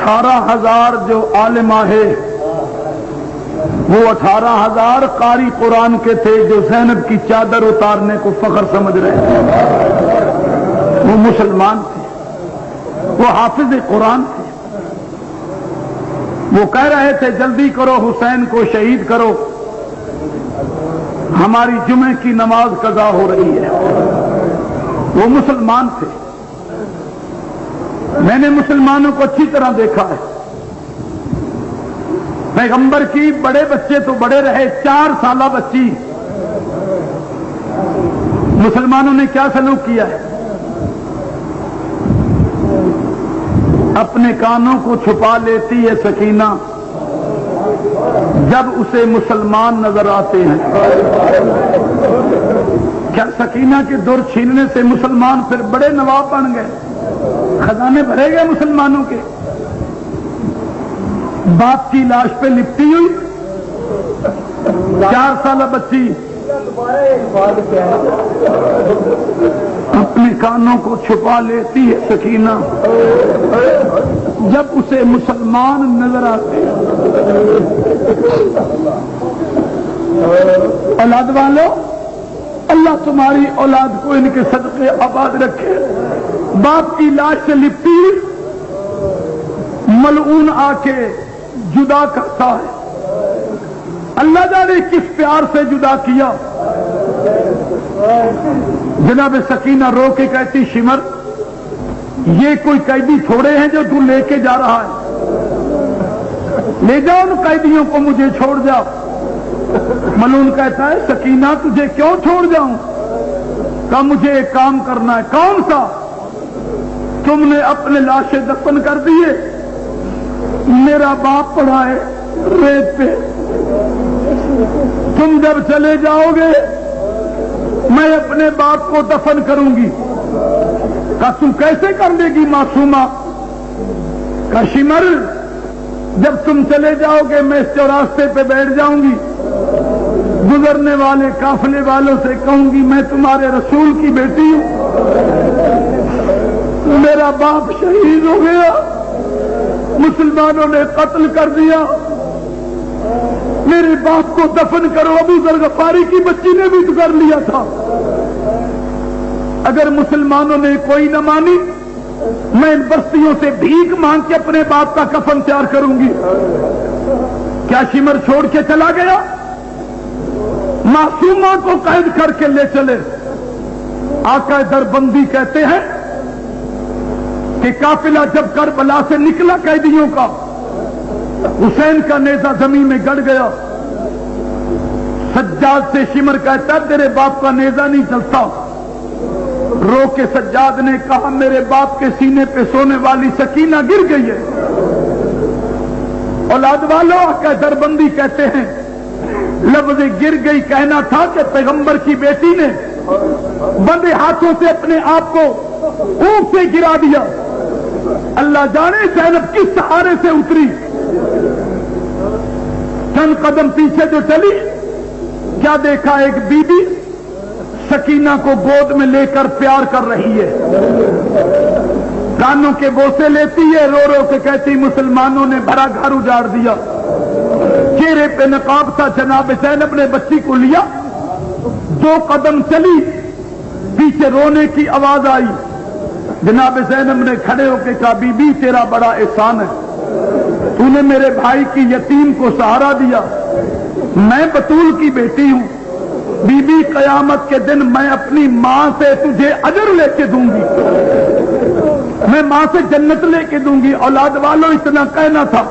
18,000 جو عالمہ ہے وہ 18,000 قاری قرآن کے تھے جو زینب کی چادر اتارنے کو فخر سمجھ رہے تھے. وہ مسلمان تھے, وہ حافظ قرآن تھے. وہ کہہ رہے تھے جلدی کرو, حسین کو شہید کرو, ہماری جمعے کی نماز قضا ہو رہی ہے. وہ مسلمان تھے. میں نے مسلمانوں کو اچھی طرح دیکھا ہے. پیغمبر کی بڑے بچے تو بڑے رہے, 4 سالہ بچی مسلمانوں نے کیا سلوک کیا ہے؟ اپنے کانوں کو چھپا لیتی ہے سکینہ جب اسے مسلمان نظر آتے ہیں. کیا سکینہ کے در چھیننے سے مسلمان پھر بڑے نواب بن گئے, خزانے بھرے گئے مسلمانوں کے؟ باپ کی لاش پہ لپٹی ہوئی 4 سالہ بچی اپنے کانوں کو چھپا لیتی ہے سکینہ جب اسے مسلمان نظر آتے ہیں. اولاد والوں, اللہ تمہاری اولاد کو ان کے صدقے آباد رکھے. باپ کی لاش سے لپٹی ملعون آ کے جدا کرتا ہے. اللہ جانے کس پیار سے جدا کیا. جناب سکینہ رو کے کہتی شمر یہ کوئی قیدی تھوڑے ہیں جو تو لے کے جا رہا ہے, لے جاؤ ان قیدیوں کو, مجھے چھوڑ جاؤ. ملعون کہتا ہے سکینہ تجھے کیوں چھوڑ جاؤں؟ کہا مجھے ایک کام کرنا ہے. کون سا؟ تم نے اپنے لاشیں دفن کر دیے, میرا باپ پڑا ہے ریت پہ, تم جب چلے جاؤ گے میں اپنے باپ کو دفن کروں گی. کہا تم کیسے کر لے گی معصومہ؟ کہا شمر جب تم چلے جاؤ گے میں اس چوراستے پہ بیٹھ جاؤں گی, گزرنے والے قافلے والوں سے کہوں گی میں تمہارے رسول کی بیٹی ہوں, میرا باپ شہید ہو گیا, مسلمانوں نے قتل کر دیا, میرے باپ کو دفن کرو. ابو ذر غفاری کی بچی نے بھی تو کر لیا تھا. اگر مسلمانوں نے کوئی نہ مانی میں ان بستیوں سے بھیک مانگ کے اپنے باپ کا کفن تیار کروں گی. کیا شمر چھوڑ کے چلا گیا؟ معصومہ کو قید کر کے لے چلے. آقا دربندی کہتے ہیں کہ قافلہ جب کربلا سے نکلا قیدیوں کا, حسین کا نیزہ زمین میں گڑ گیا. سجاد سے شمر کہتا تیرے باپ کا نیزہ نہیں چلتا. رو کے سجاد نے کہا میرے باپ کے سینے پہ سونے والی سکینہ گر گئی ہے. اولاد والوں, آقا دربندی کہتے ہیں لفظ گر گئی کہنا تھا کہ پیغمبر کی بیٹی نے بندے ہاتھوں سے اپنے آپ کو اونٹ سے گرا دیا. اللہ جانے زینب کس سہارے سے اتری, چند قدم پیچھے جو چلی کیا دیکھا, ایک بی بی سکینہ کو گود میں لے کر پیار کر رہی ہے, کانوں کے بوسے لیتی ہے, رو رو کے کہتی مسلمانوں نے بھرا گھر اجاڑ دیا. چہرے پہ نقاب تھا. جناب زینب نے بچی کو لیا, 2 قدم چلی, پیچھے رونے کی آواز آئی. جناب زینب نے کھڑے ہو کے کہا بی بی تیرا بڑا احسان ہے, تو نے میرے بھائی کی یتیم کو سہارا دیا. میں بطول کی بیٹی ہوں, بی بی قیامت کے دن میں اپنی ماں سے تجھے اجر لے کے دوں گی, میں ماں سے جنت لے کے دوں گی. اولاد والوں اتنا کہنا تھا.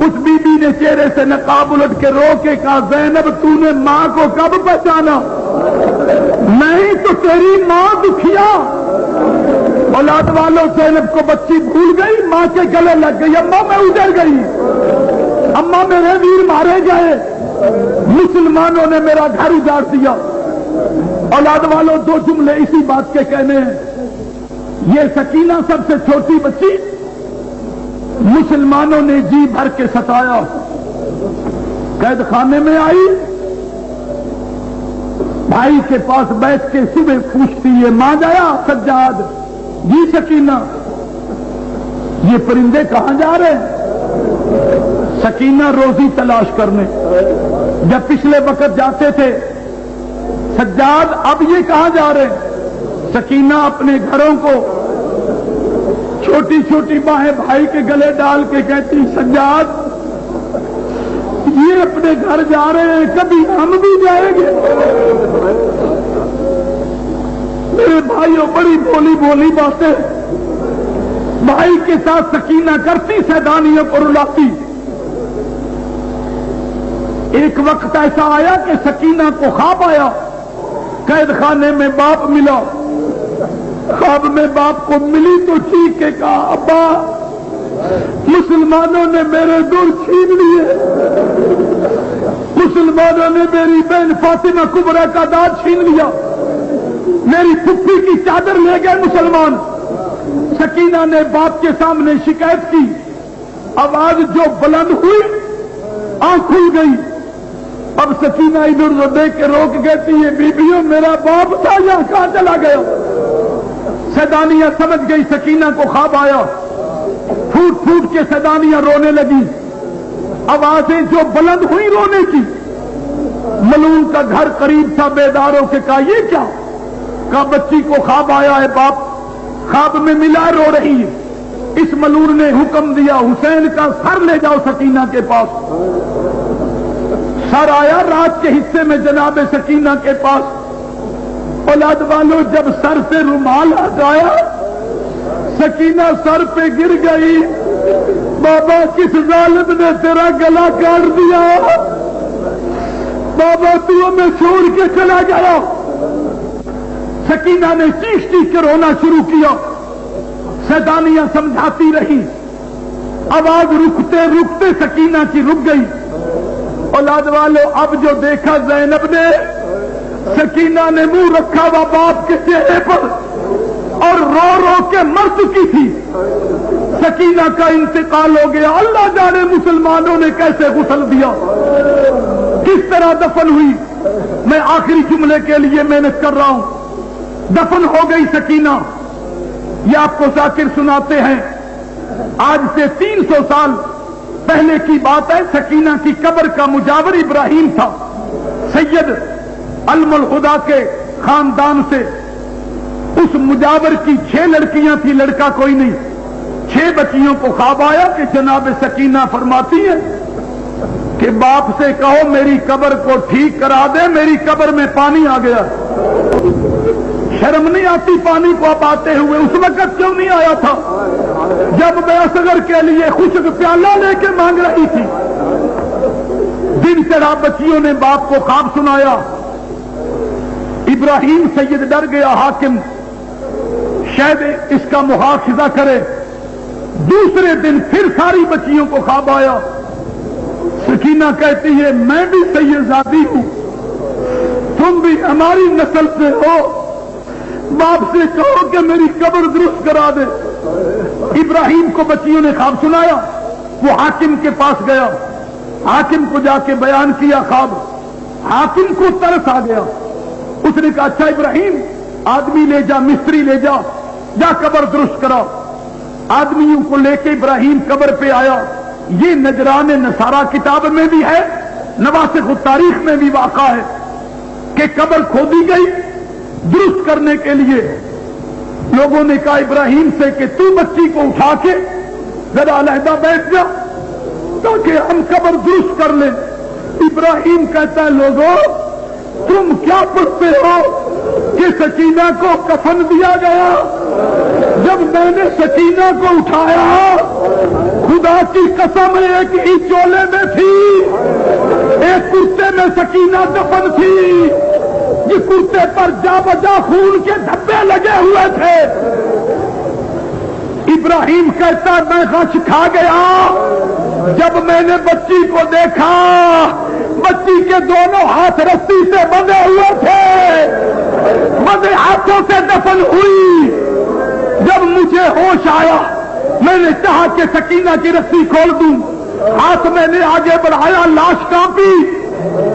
اس بی بی نے چہرے سے نقاب الٹ کے رو کے کہا زینب تو نے ماں کو کب پہچانا؟ نہیں تو تیری ماں دکھیا. اولاد والوں زینب کو بچی بھول گئی, ماں کے گلے لگ گئی. اماں میں اجڑ گئی, اماں میرے ویر مارے گئے, مسلمانوں نے میرا گھر اجاڑ دیا. اولاد والوں 2 جملے اسی بات کے کہنے ہیں. یہ سکینہ سب سے چھوٹی بچی مسلمانوں نے جی بھر کے ستایا. قید خانے میں آئی, بھائی کے پاس بیٹھ کے صبح پوچھتی ہے ماں جایا سجاد؟ جی سکینہ. یہ پرندے کہاں جا رہے ہیں؟ سکینہ روزی تلاش کرنے. جب پچھلے وقت جاتے تھے سجاد، اب یہ کہاں جا رہے ہیں؟ سکینہ اپنے گھروں کو چھوٹی چھوٹی باہیں بھائی کے گلے ڈال کے کہتی سجاد یہ اپنے گھر جا رہے ہیں، کبھی ہم بھی جائیں گے. میرے بھائیوں بڑی بولی بولی باتیں بھائی کے ساتھ سکینہ کرتی، سیدانیوں کو رلاتی. ایک وقت ایسا آیا کہ سکینہ کو خواب آیا، قید خانے میں باپ ملا. خواب میں باپ کو ملی تو چیخ کے کہا ابا مسلمانوں نے میرے دور چھین لیے، مسلمانوں نے میری بہن فاطمہ کبریٰ کا داد چھین لیا، میری پھپھی کی چادر لے گئے مسلمان. سکینہ نے باپ کے سامنے شکایت کی. آواز جو بلند ہوئی آنکھ کھل گئی. اب سکینہ ادھر ادھر دیکھ کے روک کہتی ہے بیبیوں میرا باپ تھا یہاں کہاں چلا گیا؟ سیدانیہ سمجھ گئی سکینہ کو خواب آیا. پھوٹ پھوٹ کے سیدانیہ رونے لگی. آوازیں جو بلند ہوئی رونے کی. ملون کا گھر قریب تھا، بیدار ہو کے کہا یہ کیا؟ کہا بچی کو خواب آیا ہے باپ، خواب میں ملا رو رہی ہے. اس ملون نے حکم دیا حسین کا سر لے جاؤ سکینہ کے پاس. سر آیا رات کے حصے میں جناب سکینہ کے پاس. اولاد والوں جب سر سے رومال ہٹایا سکینہ سر پہ گر گئی. بابا کس ظالم نے تیرا گلا کاٹ دیا؟ بابا تو ہمیں چھوڑ کے چلا گیا. سکینہ نے چیخ چیخ کے رونا شروع کیا. سیدانیہ سمجھاتی رہی. آواز رکتے رکتے سکینہ کی رک گئی. اولاد والوں اب جو دیکھا زینب نے، سکینہ نے منہ رکھا ہوا باپ کے چہرے پر اور رو رو کے مر چکی تھی. سکینہ کا انتقال ہو گیا. اللہ جانے مسلمانوں نے کیسے غسل دیا، کس طرح دفن ہوئی. میں آخری جملے کے لیے محنت کر رہا ہوں. دفن ہو گئی سکینہ. یہ آپ کو ذاکر سناتے ہیں. آج سے 300 سال پہلے کی بات ہے. سکینہ کی قبر کا مجاور ابراہیم تھا، سید علم الہدا کے خاندان سے. اس مجاور کی 6 لڑکیاں تھی، لڑکا کوئی نہیں. 6 بچیوں کو خواب آیا کہ جناب سکینہ فرماتی ہے کہ باپ سے کہو میری قبر کو ٹھیک کرا دے، میری قبر میں پانی آ گیا. شرم نہیں آتی پانی کو اب آتے ہوئے؟ اس وقت کیوں نہیں آیا تھا جب میں اصغر کے لیے خشک پیالہ لے کے مانگ رہی تھی؟ دن چڑھا بچیوں نے باپ کو خواب سنایا. ابراہیم سید ڈر گیا، حاکم شاید اس کا مواخذہ کرے. دوسرے دن پھر ساری بچیوں کو خواب آیا. سکینہ کہتی ہے میں بھی سیدزادی ہوں، تم بھی ہماری نسل سے ہو، باپ سے کہو کہ میری قبر درست کرا دے. ابراہیم کو بچیوں نے خواب سنایا. وہ حاکم کے پاس گیا، حاکم کو جا کے بیان کیا خواب. حاکم کو ترس آ گیا. اس نے کہا اچھا ابراہیم آدمی لے جا، مستری لے جا، جا قبر درست کرا. آدمیوں کو لے کے ابراہیم قبر پہ آیا. یہ نجران نصارہ کتاب میں بھی ہے، نواسخ التاریخ میں بھی واقع ہے کہ قبر کھودی گئی درست کرنے کے لیے. لوگوں نے کہا ابراہیم سے کہ تو بچی کو اٹھا کے ذرا علیحدہ بیٹھ جا تاکہ ہم قبر درست کر لیں. ابراہیم کہتا ہے لوگوں تم کیا پوچھتے ہو کہ سکینہ کو کفن دیا گیا؟ جب میں نے سکینہ کو اٹھایا خدا کی قسم ایک ہی چولے میں تھی، ایک کرتے میں سکینہ دفن تھی. جس کرتے پر جا بجا خون کے دھبے لگے ہوئے تھے. ابراہیم کہتا میں غش کھا گیا جب میں نے بچی کو دیکھا. بچی کے دونوں ہاتھ رسی سے بندھے ہوئے تھے، بندھے ہاتھوں سے دفن ہوئی. جب مجھے ہوش آیا میں نے چاہا کہ سکینہ کی رسی کھول دوں، ہاتھ میں نے آگے بڑھایا، لاش کانپی.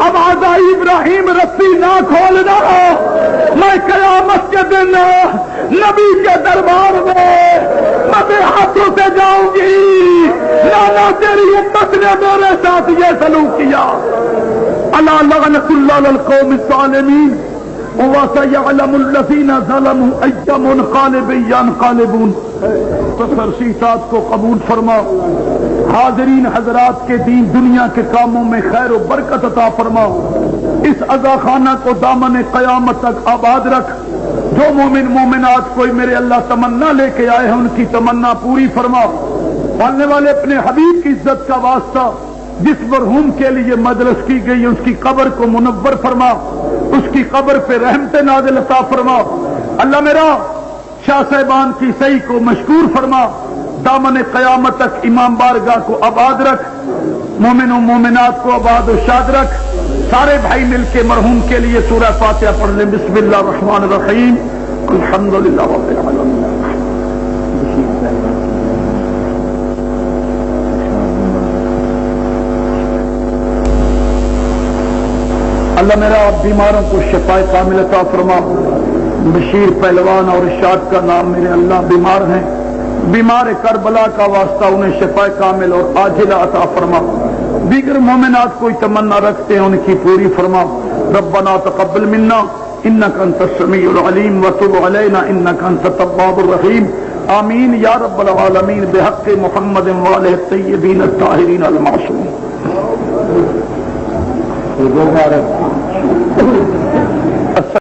آواز آئی ابراہیم رسی نہ کھولنا، میں قیامت کے دن نبی کے دربار میں نمے ہاتھوں سے جاؤں گی. لانا تیری امت نے میرے ساتھ یہ سلوک کیا. الا لعنت اللہ للقوم الظالمین وسيعلم الذين ظلموا أي منقلب ينقلبون. تفسیرات کو قبول فرما. حاضرین حضرات کے دین دنیا کے کاموں میں خیر و برکت عطا فرما. اس عزا خانہ کو دامن قیامت تک آباد رکھ. جو مومن مومنات کوئی میرے اللہ تمنا لے کے آئے ہیں ان کی تمنا پوری فرما. پالنے والے اپنے حبیب کی عزت کا واسطہ جس مرحوم کے لیے مجلس کی گئی اس کی قبر کو منور فرما. اس کی قبر پہ رحمت نازل عطا فرما. اللہ میرا شاہ صاحبان کی صحیح کو مشکور فرما. دامن قیامت تک امام بارگاہ کو آباد رکھ. مومن و مومنات کو آباد و شاد رکھ. سارے بھائی مل کے مرحوم کے لیے سورہ فاتحہ پڑھ لیں. بسم اللہ الرحمن الرحیم. الحمدللہ رب العالمین. اللہ میرا آپ بیماروں کو شفاء کامل عطا فرما. بشیر پہلوان اور ارشاد کا نام میرے اللہ بیمار ہیں. بیمار کربلا کا واسطہ انہیں شفاء کامل اور عاجلہ عطا فرما. دیگر مومنات کوئی تمنا رکھتے ہیں ان کی پوری فرما. ربنا تقبل منا انک انت السمیع العلیم وتب علینا انک انت التواب الرحیم. آمین یا رب العالمین بحق محمد وآلہ الطیبین الطاہرین المعصومین.